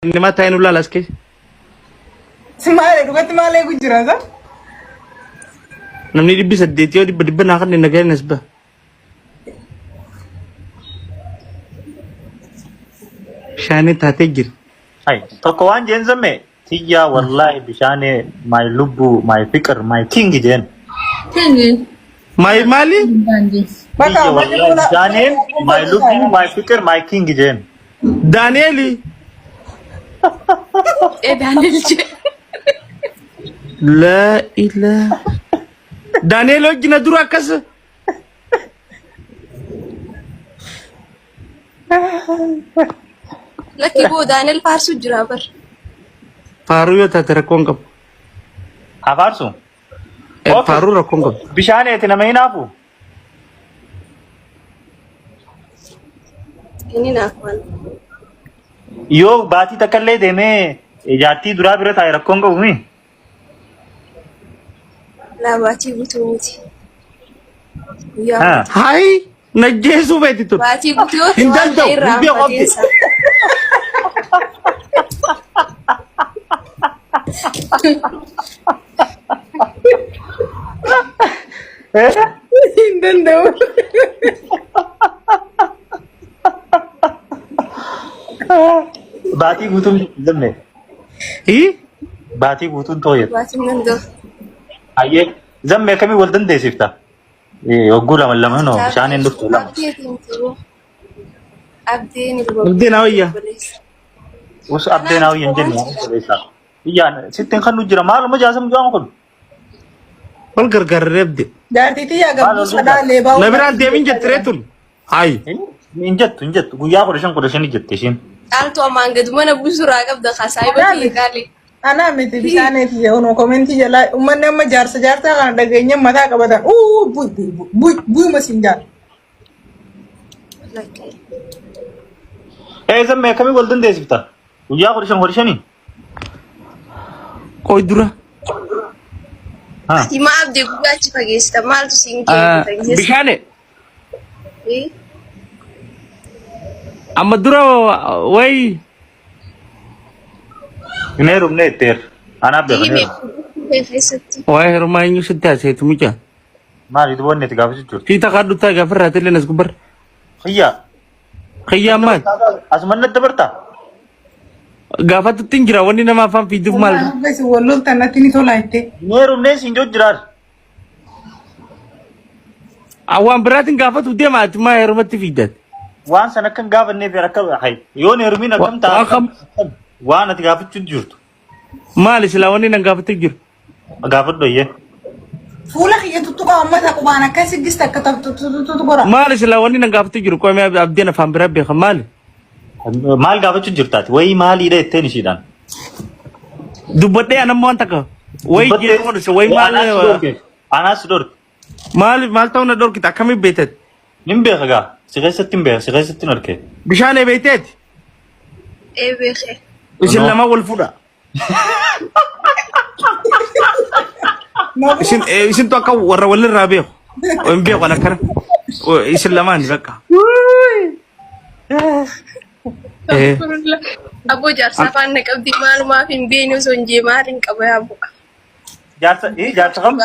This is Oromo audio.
Nama tayin ulah las ke. Semale, duga temale gujira sa. Namni bisa deti di benakan di negara nesba. Shani tategir. Hai, to kawan jen zamme. Tiya wallahi bishane my lubu, my fikr, my king jen. Tingin. My mali? Bandis. Tiya wallahi bishane my lubu, my fikr, my king jen. Danieli. Daniel ce. La ilah. Danielo gina dura kas. Laki bo Daniel farsu jira bar. Faru yo tatara kongkap. Afarsu. Faru ra kongkap. Bishane ete nama inafu. Ini nakwan. Yo baati takalle deme jati dura bira tayra kongo umi. La baci butu muti. Ha. Hai, najesu beti tu. Baci butu yo. Hindan tau, biar kopi. Hindan daw. Baati gutun zamme. Hi? Baati gutun toye. Baci nando. Aye, zamme kami waldan desifta. Ogula mallama no bishane nduftu lam. Abdi ni rubo. Abdi na waya. Us abde naw yenjen ya. Iya, sitten kan nujra mal ma jasam jang kun. Wal gargar rebde. Jaartii tiyya gabbu sada leebaa. Nabiran demin jetretul. Hai. Injet guya ko shan jette shin. Alto amangad mana busura qabda khasai bati kali. Ana miti bisane tiyya ono komenti jala ummanni amma jaarsa kan dhageenye mataa qabatan. Buy masinjaa. Zamme kami waldan desifta. Guya ko shani. Koi dura. Ha. Ima abdi gugachi pagista mal tu singke. Bishane. Eh? Amma dura wai. Nerum ne ter. Ana be Ini ne. me fesatti. Wai rumah ini sudah saya temu ja. Mari du wonne tiga fisu jur. Kita kadu ta gafar ratile nas gubar. Iya. Khiyamat. Asman na dabarta. Gafa tu tingira wani nama fam fidu mal. Basi wallol tanatini tolaitte. Nerum ne sinjo jirar. Awan beratin gafa tu dia mat ma hermat fidat. Wan sana kan gaban ne fera ka hay. Yo nerumina kam ta. Wan ati gafa jurtu. Mal islawani nang gafa tigir. Gafa do ye. Fuula kiyya tuttuqa ummata qubaan akkasi gista akka tuttu gora. Mal islawani nang gafa tigir ko me abdina fam berabbe khamal. Mal gafa jurtaati. Wai mali de ten shidan. Dubbade anam mon taka. Wai je ko se wai mal. Anas dor. Mal tawna dor kita kami betet. Nimbe khaga. Sigasatin arke. Bishane betet. Ebehe. Islama wal fuda. Isin to aka warra wal rabe. O mbe ko nakara. O islama ni baka. Abu jarsa fanne qabdi maluma fin binu sonje marin qabaya bu. Jarsa kam.